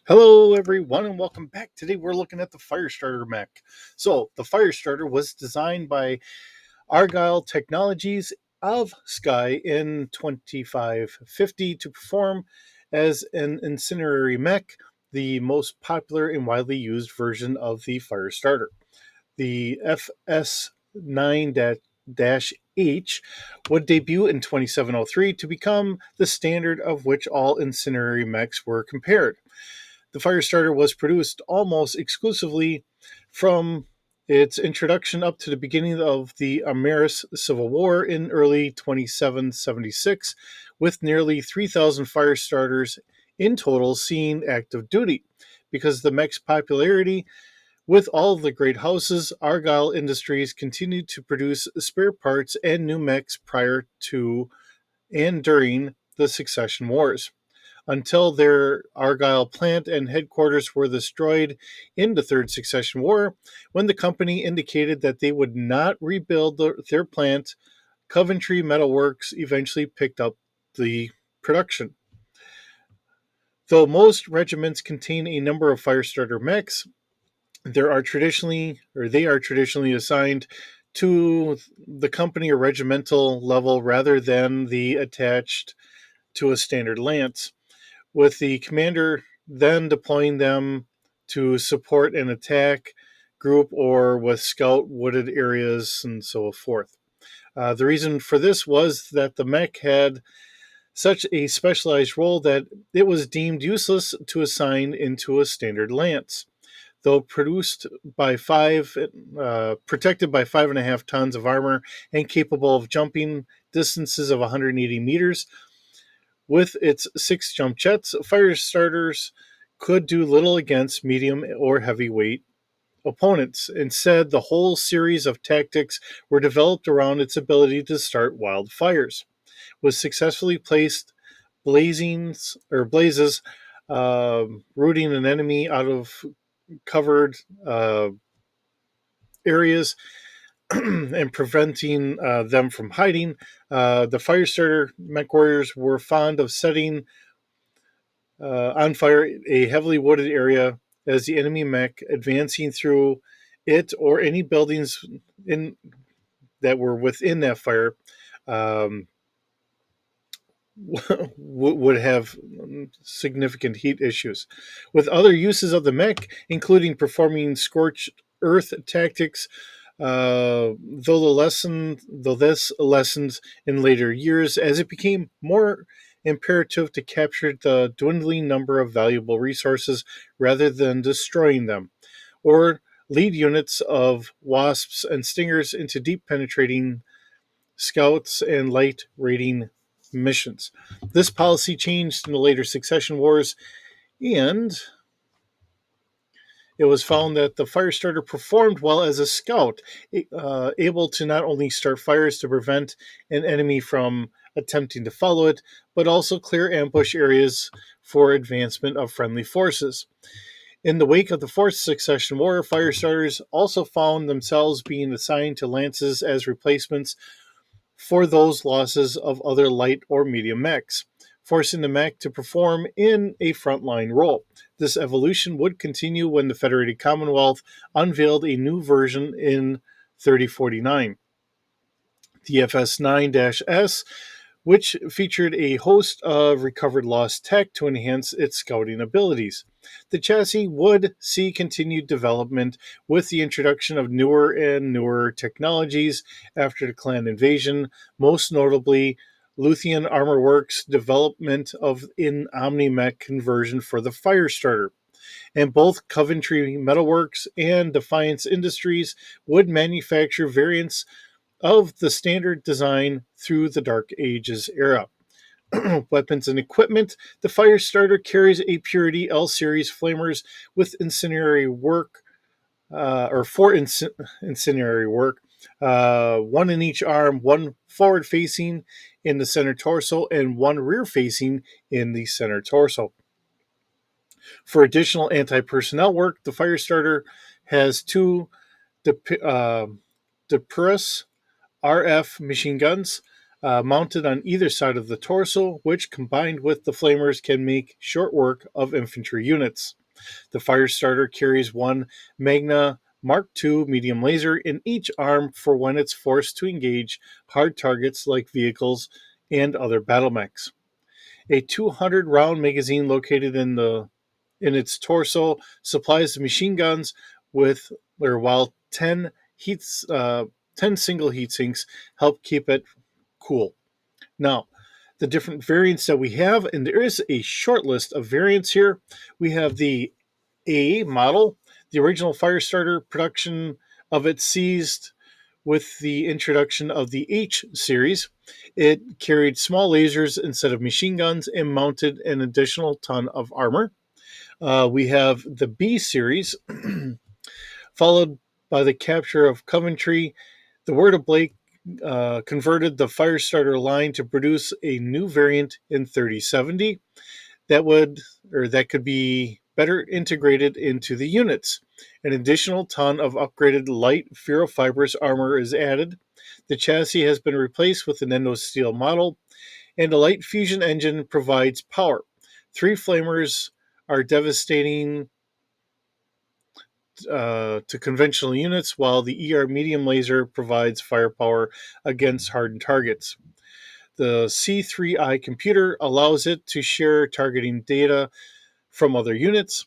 Hello, everyone, and welcome back. Today, we're looking at the Firestarter mech. So, the Firestarter was designed by Argyle Technologies of Sky in 2550 to perform as an incendiary mech, the most popular and widely used version of the Firestarter. The FS9-H would debut in 2703 to become the standard of which all incendiary mechs were compared. The Firestarter was produced almost exclusively from its introduction up to the beginning of the Ameris Civil War in early 2776, with nearly 3,000 Firestarters in total seeing active duty. Because of the mech's popularity with all of the great houses, Argyle Industries continued to produce spare parts and new mechs prior to and during the Succession Wars until their Argyle plant and headquarters were destroyed in the Third Succession War. When the company indicated that they would not rebuild their plant, Coventry Metal Works eventually picked up the production. Though most regiments contain a number of Firestarter mechs, they are traditionally assigned to the company or regimental level rather than the attached to a standard lance, with the commander then deploying them to support an attack group or with scout wooded areas and so forth. The reason for this was that the mech had such a specialized role that it was deemed useless to assign into a standard lance. Though protected by 5.5 tons of armor and capable of jumping distances of 180 meters, with its 6 jump jets, Firestarters could do little against medium or heavyweight opponents. Instead, the whole series of tactics were developed around its ability to start wildfires. With successfully placed blazes, rooting an enemy out of covered areas and preventing them from hiding. The Firestarter mech warriors were fond of setting on fire a heavily wooded area as the enemy mech advancing through it or any buildings in that were within that fire um, would have significant heat issues. With other uses of the mech, including performing scorched earth tactics, though this lessened in later years as it became more imperative to capture the dwindling number of valuable resources rather than destroying them, or lead units of wasps and stingers into deep penetrating scouts and light raiding missions. This policy changed in the later succession wars, and it was found that the Firestarter performed well as a scout, able to not only start fires to prevent an enemy from attempting to follow it, but also clear ambush areas for advancement of friendly forces. In the wake of the Fourth Succession War, Firestarters also found themselves being assigned to lances as replacements for those losses of other light or medium mechs, forcing the mech to perform in a frontline role. This evolution would continue when the Federated Commonwealth unveiled a new version in 3049, the FS9-S, which featured a host of recovered lost tech to enhance its scouting abilities. The chassis would see continued development with the introduction of newer and newer technologies after the clan invasion, most notably Luthien Armor Works' development of an OmniMech conversion for the Firestarter. And both Coventry Metalworks and Defiance Industries would manufacture variants of the standard design through the Dark Ages era. Weapons and equipment. The Firestarter carries a Purity L Series flamers with incendiary work, or for incendiary work, one in each arm, one forward facing in the center torso, and one rear facing in the center torso. For additional anti personnel work, the Firestarter has two Depurus RF machine guns mounted on either side of the torso, which combined with the flamers can make short work of infantry units. The Firestarter carries one Magna Mark II medium laser in each arm for when it's forced to engage hard targets like vehicles and other battle mechs. A 200 round magazine located in its torso supplies the machine guns with, or while 10 single heat sinks help keep it cool. Now, the different variants that we have, and there is a short list of variants here. We have the A model. The original Firestarter production of it ceased with the introduction of the H series. It carried small lasers instead of machine guns and mounted an additional ton of armor. We have the B series, followed by the capture of Coventry. The word of Blake converted the Firestarter line to produce a new variant in 3070 that could be better integrated into the units. An additional ton of upgraded light ferrofibrous armor is added. The chassis has been replaced with an endosteel model, and a light fusion engine provides power. Three flamers are devastating to conventional units, while the ER medium laser provides firepower against hardened targets. The C3I computer allows it to share targeting data from other units.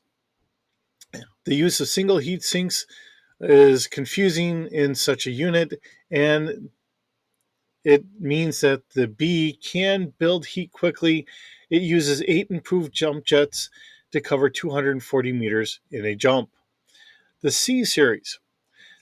The use of single heat sinks is confusing in such a unit, and it means that the B can build heat quickly. It uses 8 improved jump jets to cover 240 meters in a jump. The C series.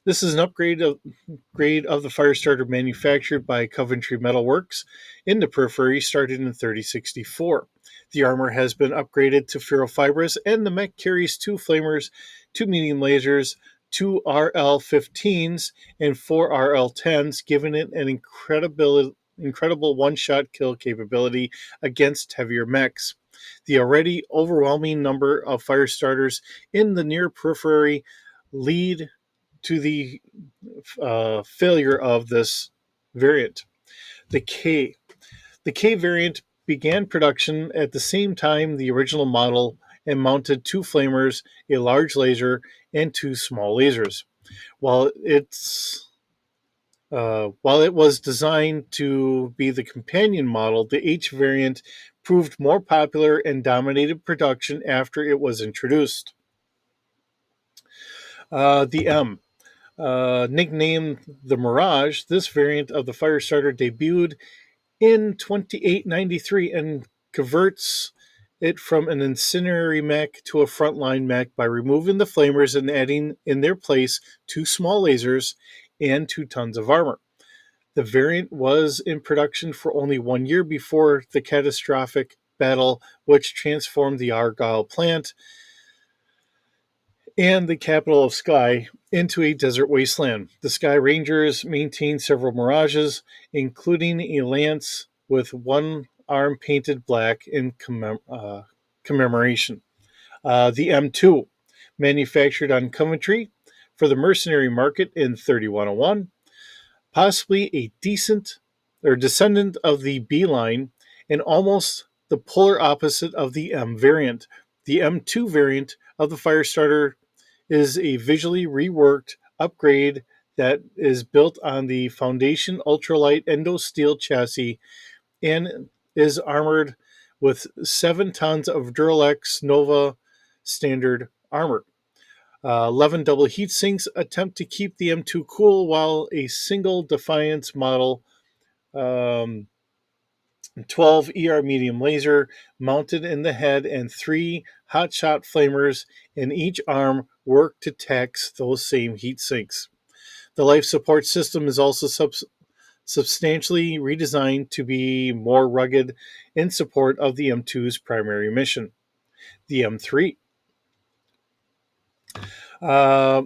This is an grade of the Firestarter manufactured by Coventry Metal Works in the periphery, started in 3064. The armor has been upgraded to ferrofibrous, and the mech carries two flamers, two medium lasers, two RL-15s, and four RL-10s, giving it an incredible one-shot kill capability against heavier mechs. The already overwhelming number of Firestarters in the near periphery lead to the failure of this variant. The K. The K variant began production at the same time the original model and mounted two flamers, a large laser, and two small lasers. While it was designed to be the companion model, the H variant proved more popular and dominated production after it was introduced. The M. Nicknamed the Mirage, this variant of the Firestarter debuted in 2893 and converts it from an incendiary mech to a frontline mech by removing the flamers and adding in their place two small lasers and 2 tons of armor. The variant was in production for only 1 year before the catastrophic battle, which transformed the Argyle plant and the capital of Skye into a desert wasteland. The Sky Rangers maintained several Mirages, including a lance with one arm painted black in commemoration. The M2, manufactured on Coventry for the mercenary market in 3101, possibly a decent or descendant of the B line and almost the polar opposite of the M variant. The M2 variant of the Firestarter is a visually reworked upgrade that is built on the Foundation ultralight endosteel chassis and is armored with 7 tons of Duralex Nova standard armor. 11 double heat sinks attempt to keep the M2 cool, while a single Defiance model 12 ER medium laser mounted in the head and 3 hotshot flamers in each arm work to tax those same heat sinks. The life support system is also substantially redesigned to be more rugged in support of the M2's primary mission. The M3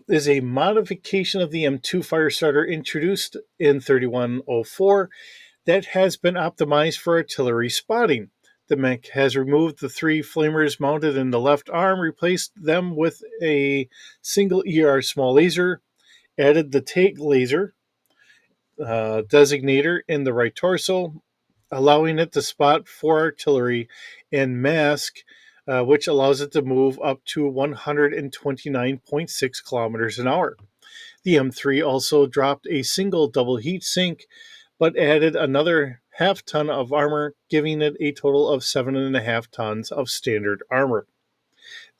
is a modification of the M2 Firestarter introduced in 3104 that has been optimized for artillery spotting. The mech has removed the 3 flamers mounted in the left arm, replaced them with a single ER small laser, added the TAG laser designator in the right torso, allowing it to spot for artillery and mask which allows it to move up to 129.6 kilometers an hour. The M3 also dropped a single double heat sink, but added another half ton of armor, giving it a total of 7.5 tons of standard armor.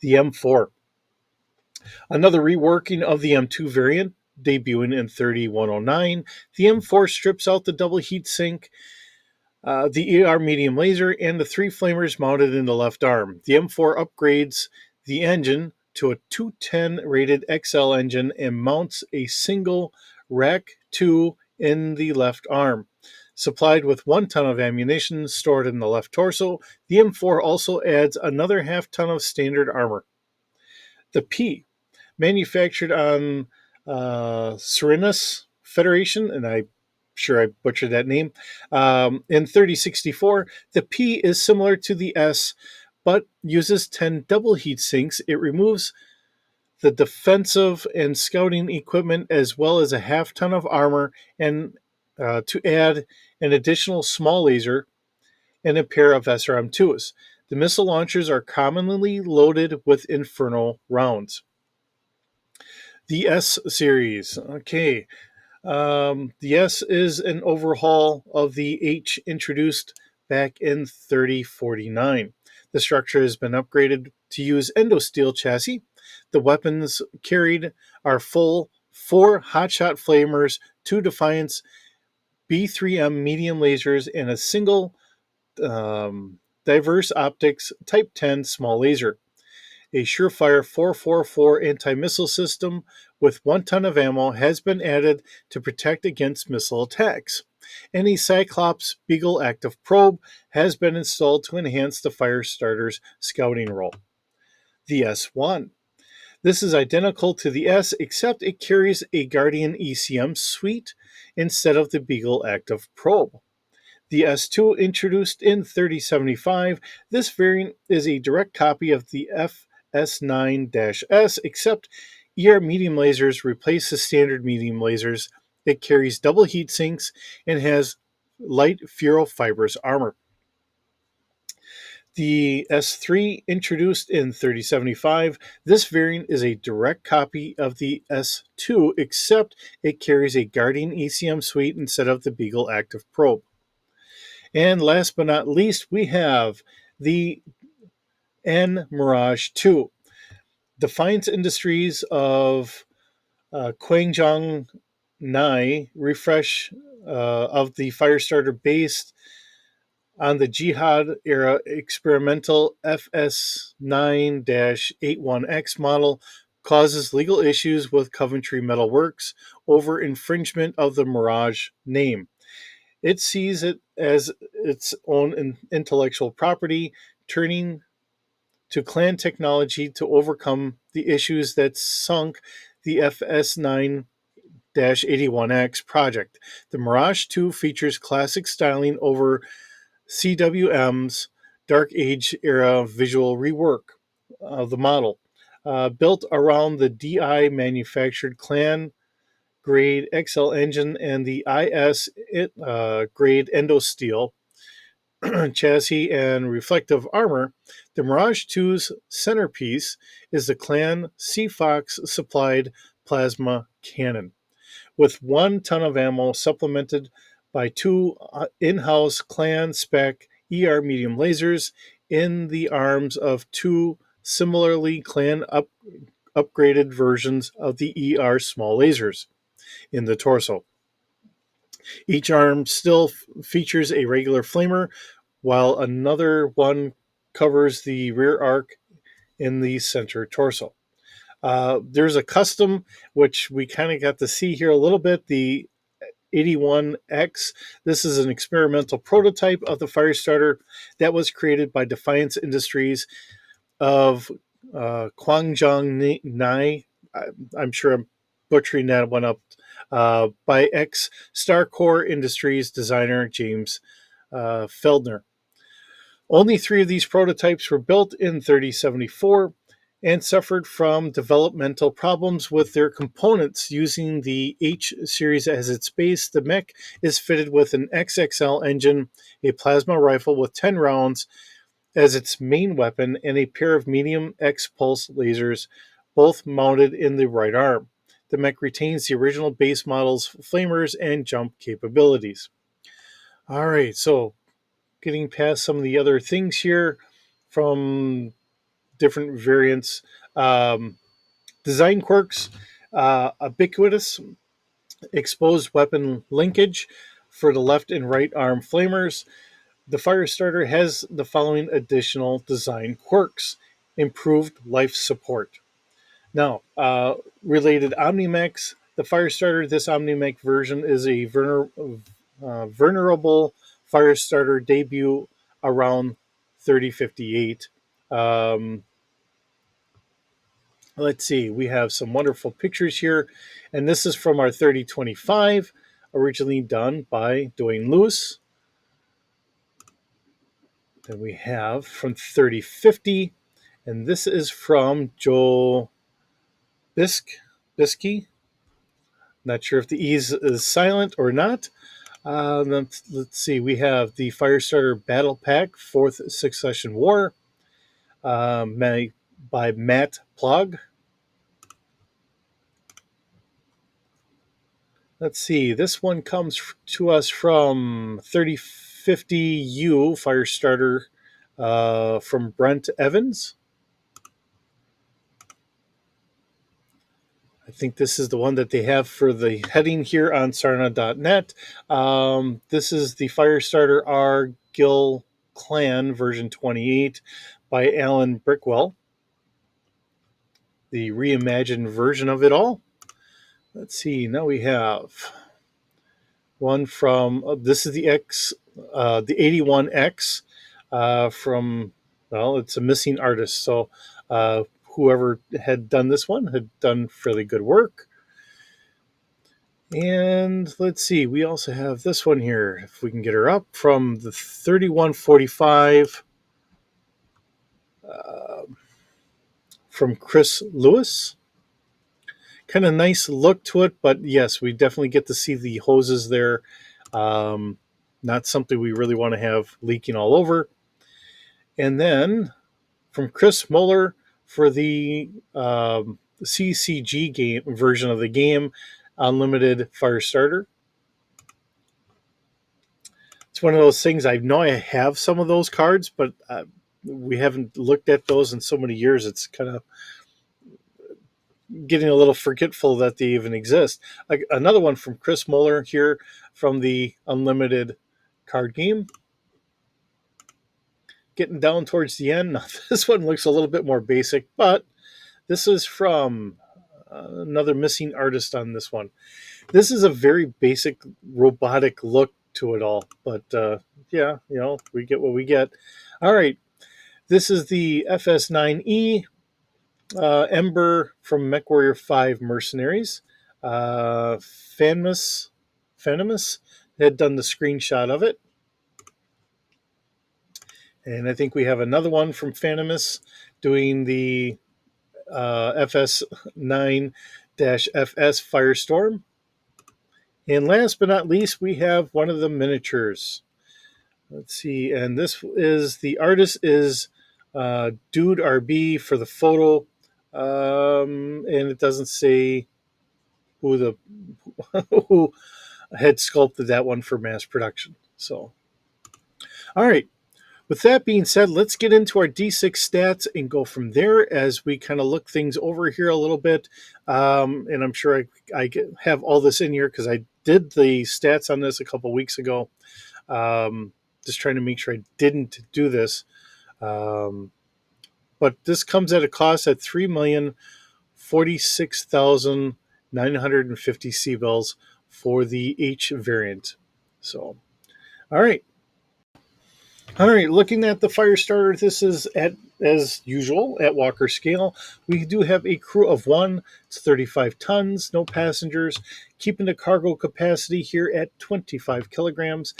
The M4, another reworking of the M2 variant, debuting in 3109. The M4 strips out the double heat sink, the ER medium laser, and the three flamers mounted in the left arm. The M4 upgrades the engine to a 210 rated XL engine and mounts a single Rack 2 in the left arm. Supplied with 1 ton of ammunition stored in the left torso, the M4 also adds another half ton of standard armor. The P, manufactured on Serenus Federation, and I'm sure I butchered that name, in 3064, the P is similar to the S, but uses 10 double heat sinks. It removes the defensive and scouting equipment as well as a half ton of armor, and to add an additional small laser and a pair of SRM-2s. The missile launchers are commonly loaded with Inferno rounds. The S series. Okay. The S is an overhaul of the H introduced back in 3049. The structure has been upgraded to use endosteel chassis. The weapons carried are full 4 hotshot flamers, 2 Defiance B3M medium lasers, and a single diverse optics Type 10 small laser. A Surefire 444 anti-missile system with 1 ton of ammo has been added to protect against missile attacks. And a Cyclops Beagle active probe has been installed to enhance the Firestarter's scouting role. The S1. This is identical to the S, except it carries a Guardian ECM suite instead of the Beagle active probe. The S2, introduced in 3075, this variant is a direct copy of the FS9-S, except ER medium lasers replace the standard medium lasers. It carries double heat sinks and has light ferrofibrous armor. The S3, introduced in 3075, this variant is a direct copy of the S2, except it carries a Guardian ECM suite instead of the Beagle active probe. And last but not least, we have the N Mirage 2. Defiance Industries of Kwangjiang Nai refresh of the Firestarter based on the Jihad era experimental FS9-81X model causes legal issues with Coventry Metal Works over infringement of the Mirage name. It sees it as its own intellectual property, turning to clan technology to overcome the issues that sunk the FS9-81X project. The Mirage 2 features classic styling over CWM's Dark Age era visual rework of the model, built around the DI manufactured clan grade XL engine and the IS grade endosteel chassis and reflective armor. The Mirage 2's centerpiece is the Clan Seafox supplied plasma cannon, with 1 ton of ammo supplemented by 2 in-house Clan spec ER medium lasers in the arms of 2 similarly Clan upgraded versions of the ER small lasers in the torso. Each arm still features a regular flamer, while another one covers the rear arc in the center torso. There's a custom, which we kind of got to see here a little bit, the 81X. This is an experimental prototype of the Firestarter that was created by Defiance Industries of Kwangjiang Nai. I'm sure I'm butchering that one up. By ex-Starcore Industries designer James Feldner. Only 3 of these prototypes were built in 3074 and suffered from developmental problems with their components. Using the H series as its base, the mech is fitted with an XXL engine, a plasma rifle with 10 rounds, as its main weapon and a pair of medium X pulse lasers, both mounted in the right arm. The mech retains the original base model's flamers and jump capabilities. All right, so getting past some of the other things here from different variants. Design quirks, ubiquitous exposed weapon linkage for the left and right arm flamers. The Firestarter has the following additional design quirks: improved life support. Now, related Omnimex, the Firestarter, this Omnimex version is a vulnerable Firestarter debut around 3058. Um, let's see, we have some wonderful pictures here, and this is from our 3025, originally done by Dwayne Lewis. Then we have from 3050, and this is from Joe Biskey. Not sure if the E is silent or not. Let's see, we have the Firestarter Battle Pack, 4th Succession War, by Matt Plog. Let's see, this one comes to us from 3050U Firestarter from Brent Evans. I think this is the one that they have for the heading here on Sarna.net. This is the Firestarter R Gil Clan version 28 by Alan Brickwell, the reimagined version of it all. Let's see, now we have one from, this is the 81X from, well, it's a missing artist. So whoever had done this one had done fairly good work. And let's see, we also have this one here, if we can get her up, from the 3145 from Chris Lewis. Kind of nice look to it, but yes, we definitely get to see the hoses there. Not something we really want to have leaking all over. And then from Chris Muller for the CCG game version of the game, Unlimited Firestarter. It's one of those things, I know I have some of those cards, but we haven't looked at those in so many years. It's kind of getting a little forgetful that they even exist. Another one from Chris Muller here from the Unlimited card game. Getting down towards the end. Now, this one looks a little bit more basic, but this is from another missing artist on this one. This is a very basic robotic look to it all, but yeah, we get what we get. All right, this is the FS9E Ember from MechWarrior 5 Mercenaries. Fanimus had done the screenshot of it. And I think we have another one from Fanimus doing the FS9-FS Firestorm. And last but not least, we have one of the miniatures. Let's see, and this is, the artist is Dude RB for the photo, and it doesn't say who who had sculpted that one for mass production. So, all right. With that being said, let's get into our D6 stats and go from there as we kind of look things over here a little bit. And I'm sure I have all this in here because I did the stats on this a couple weeks ago. Just trying to make sure I didn't do this. But this comes at a cost at 3,046,950 C-Bells for the H variant. So, all right. All right, looking at the Firestarter, this is as usual at Walker scale. We do have a crew of 1. It's 35 tons, no passengers, keeping the cargo capacity here at 25 kilograms.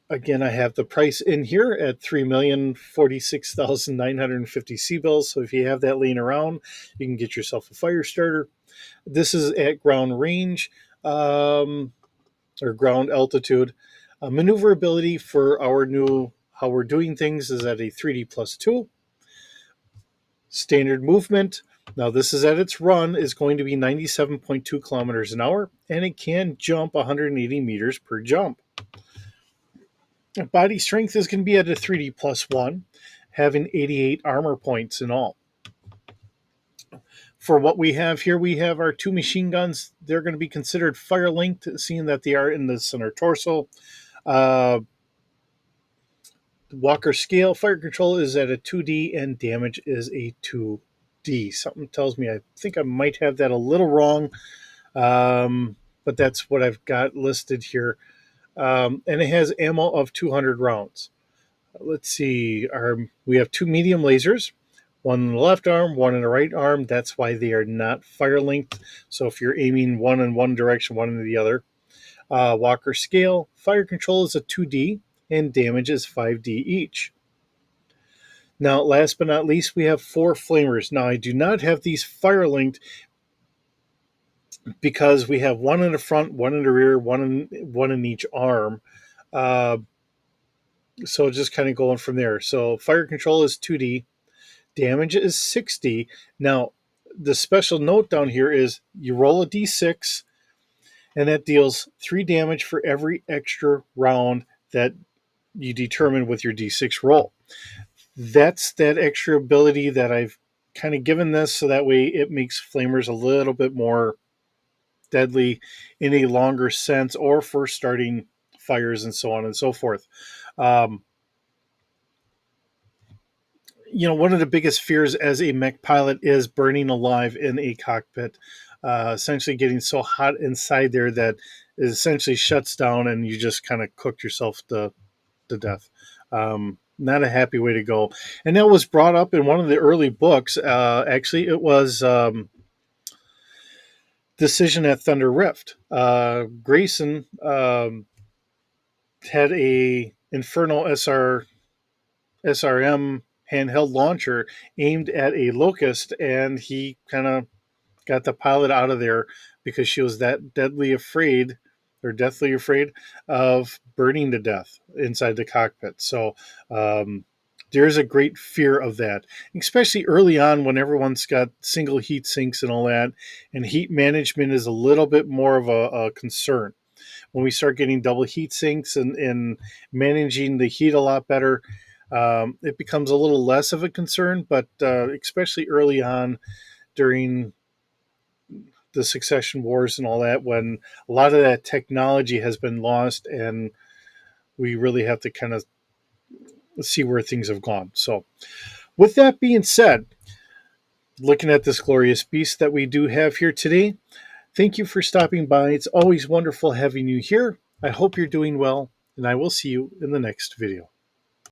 Again, I have the price in here at 3,046,950 C-Bells. So if you have that laying around, you can get yourself a Firestarter. This is at ground range or ground altitude. Maneuverability for our new how we're doing things is at a 3D plus 2. Standard movement, now this is at its run, is going to be 97.2 kilometers an hour, and it can jump 180 meters per jump. Body strength is going to be at a 3D plus 1, having 88 armor points in all. For what we have here, we have our 2 machine guns. They're going to be considered fire linked, seeing that they are in the center torso. Walker scale, fire control is at a 2D and damage is a 2D. Something tells me I think I might have that a little wrong, but that's what I've got listed here. And it has ammo of 200 rounds. Let's see, we have 2 medium lasers, one in the left arm, one in the right arm. That's why they are not fire linked. So if you're aiming one in one direction, one in the other. Walker scale, fire control is a 2D and damage is 5D each. Now, last but not least, we have 4 flamers. Now, I do not have these fire linked because we have one in the front, one in the rear, one in each arm. So just kind of going from there. So fire control is 2D, damage is 6D. Now, the special note down here is you roll a d6, and that deals 3 damage for every extra round that you determine with your d6 roll. That's that extra ability that I've kind of given this, so that way it makes flamers a little bit more deadly in a longer sense, or for starting fires and so on and so forth. One of the biggest fears as a mech pilot is burning alive in a cockpit, essentially getting so hot inside there that it essentially shuts down and you just kind of cooked yourself to death. Not a happy way to go. And that was brought up in one of the early books. Actually, it was Decision at Thunder Rift. Grayson had a Inferno SRM handheld launcher aimed at a locust, and he kind of got the pilot out of there because she was that deathly afraid of burning to death inside the cockpit. So there's a great fear of that, especially early on when everyone's got single heat sinks and all that, and heat management is a little bit more of a concern. When we start getting double heat sinks and managing the heat a lot better, it becomes a little less of a concern, but especially early on during the succession wars and all that, when a lot of that technology has been lost and we really have to kind of see where things have gone. So with that being said, looking at this glorious beast that we do have here today, thank you for stopping by. It's always wonderful having you here. I hope you're doing well, and I will see you in the next video.